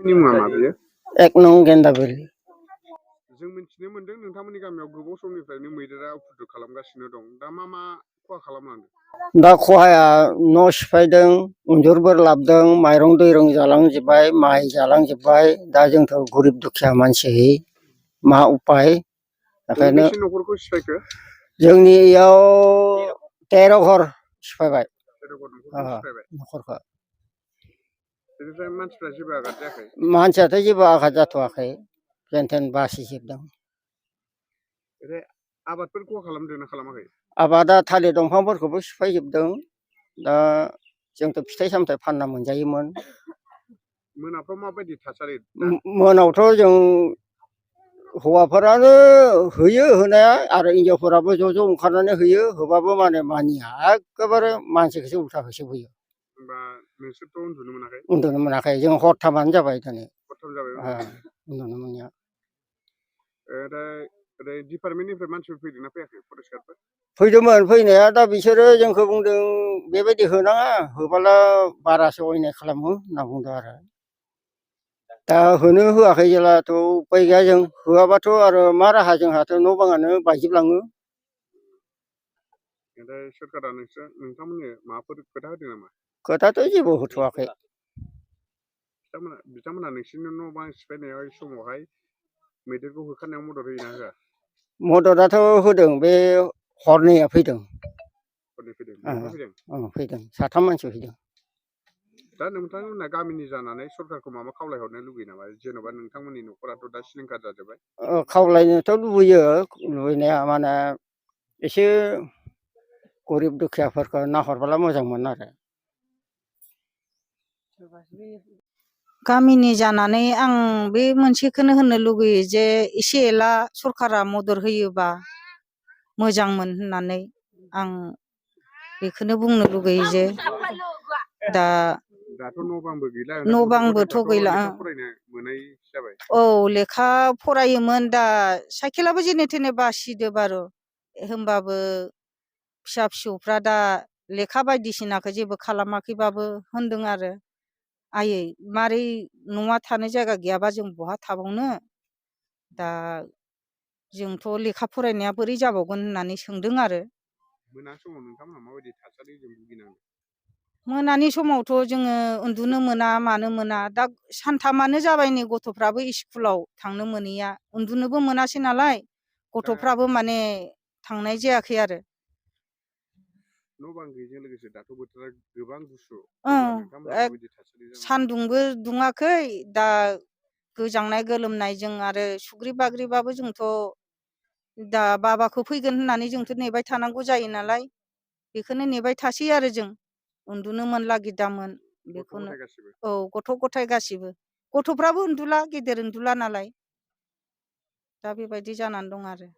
मुङा मा बियो? 1 नं गेन्दाबेलि। जों मिथिनो मोन्दों नोंथांमोननि गामियाव गोबाव समनिफ्रायनो मैदेरा उपद्रब खालामगासिनो दं। दा मा खहा खालामलांदों? दा खहाया न' सिफायदों, इन्जुर बोरलाबदों, माइरं दैरं जालांजोब्बाय, माइ जालांजोब्बाय। दा जोंथ' गरिब दुखिया मानसि मा उपाय? ओंखायनो गंबेसे न'खरखौ सिफायखो? जोंनि इयाव 13 घर सिफायबाय। 13 घर न'खरखौ सिफायबाय। न'खरखौ। बेनिफ्राय मानसिफ्रा जेबो आघात जायाखै? मानसियाथ' जेबो आघात जाथ'वाखै। जेन थेन बासिजोबदों। ओमफ्राय आबादफोर खहा खालामदों ना खालामाखै? आबादा थालिर दंफांफोरखौबो सिफायजोबदों। दा जोंथ' फिथाइ सामथाइ फानना मोनजायोमोन। मोनाफ्राव माबायदि थासारि? मोनावथ' जों हौवाफोरानो होयो होनाया आरो हिनजावफोराबो ज' ओंखारनानै होयो। होबाबो माने मानिया, एखेबारे मानसिखौसो उल्थाखौसो होयो। होमबा नोंसोरथ' उन्दुनो मोनाखै? उन्दुनो मोनाखै। जों हरथामानो जाबाय दिनै। हरथाम जाबाय उन्दुनो मोनिया। ओरै डिपार्टमेन्टनिफ्राय मानसिफोर फैदोंना फैयाखै फरेस्ट गार्डफोर? फैदोंमोन फैनाया। दा बिसोरो जोंखौ बुंदों बेबायदि होनाङा, होबोला बारासो अयनाय खालामो होनना बुंदों आरो। दा होनो होआखै जेलाथ' उपाय गैया जों। होआबाथ' आरो मा राहा जोंहाथ' न' बाङानो बायजोबलाङो। ओमफ्राय सोरखारा नोंथांमोननो माबाफोर खोथा होदों नामा? खोथाथ' जेबो होथ'वाखै। बिथांमोना नोंसोरनि न' बां सिफायनाय समावहाय मैदेरखौ होखारनायाव मदद होयोना होआ? मददाथ' होदों। बे हरनैया फैदों। हरनै फैदों? नोंबो फैदों? फैदों। 3 मानसि फैदों। दा नोंथांमोना गामिनि जानानै सरखारखौ माबा खावलायहरनो लुगैयो नामा? जेन'बा नोंथांमोननि न'खराथ' दा सिलिंखार जाजोब्बाय। खावलायनोथ' लुबैयो। लुबैनाया माने एसे गरिब दुखियाफोरखौ नाहरबोला मोजांमोन आरो। गामिनि जानानै आं बे मोनसेखौनो होननो लुगैयो जे एसे एला सरखारा मदद होयोबा मोजांमोन होननानै आं बेखौनो बुंनो लुगैयो जे दाथ' न' बांबो गैला, न' गथ' बांबोथ' गथायफ्राथ' गैला। लेखा फरायनो मोनै जाबाय। औ, लेखा फरायोमोन। दा साइकेलाबो जेने थेने बासिदो बारु, होमबाबो फिसा फिसौफ्रा दा लेखा बायदिसिनाखौ जेबो खालामाखैबाबो होनदों आरो, आयै मारै न'आ थानो जायगा गैयाबा जों बहा थाबावनो? दा जोंथ' लेखा फरायनाया बोरै जाबावगोन होननानै सोंदों आरो। मोनानि समाव नोंथांमोनहा माबायदि थासारिजों भुगिनांदों? मोनानि समावथ' जोङो उन्दुनो मोना, मानो मोना। दा सानथामानो जाबाय नै गथ'फ्राबो स्कुलाव थांनो मोनैया। उन्दुनोबो मोनासै नालाय, गथ'फ्राबो माने थांनाय जायाखै आरो। न' बां गैयिजों लोगोसे दाथ' बोथोरा गोबां गुसु। अब्ला नोंथांमोनहा माबायदि थासारि जानांदों? सान्दुंबो दुङाखै, दा गोजांनाय गोलोमनायजों आरो सुग्रि बाग्रिबाबो जोंथ' दा बाबाखौ फैगोन होननानै जोंथ' नेबाय थानांगौ जायो नालाय, बेखौनो नेबाय थासै आरो जों। उन्दुनो मोनला गिदामोन बेखौनो। औ, गथ' गथाय गासिबो। गथ'फ्राबो उन्दुला, गेदेर उन्दुला नालाय। दा बेबायदि जानानै दं आरो।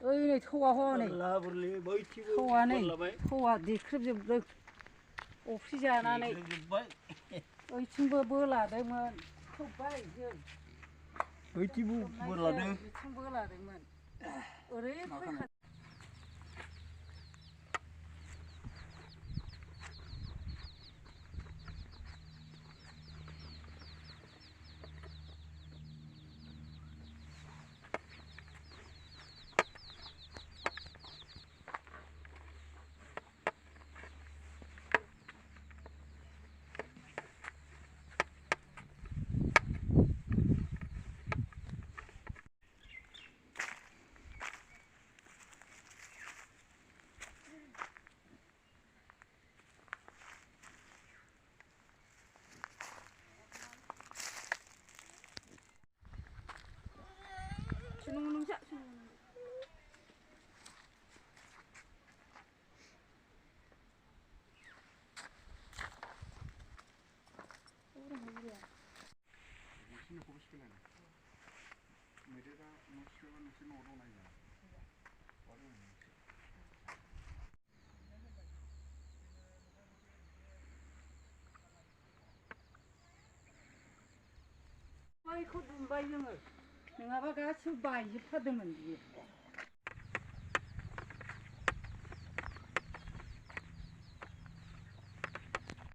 ओइ नै थौआ हनै थौआ नै थौआ देख्रेबजोबदों अफ्रि जानानै ओइथिंबो बोलादोंमोन खोब्बाय जों ओइथिंबो बोलादों बिथिं बोलादोंमोन ओरै फैखा माइखौ दुमबाय जोङो नङाबा गासिबो बायजोबथारदोंमोन बियो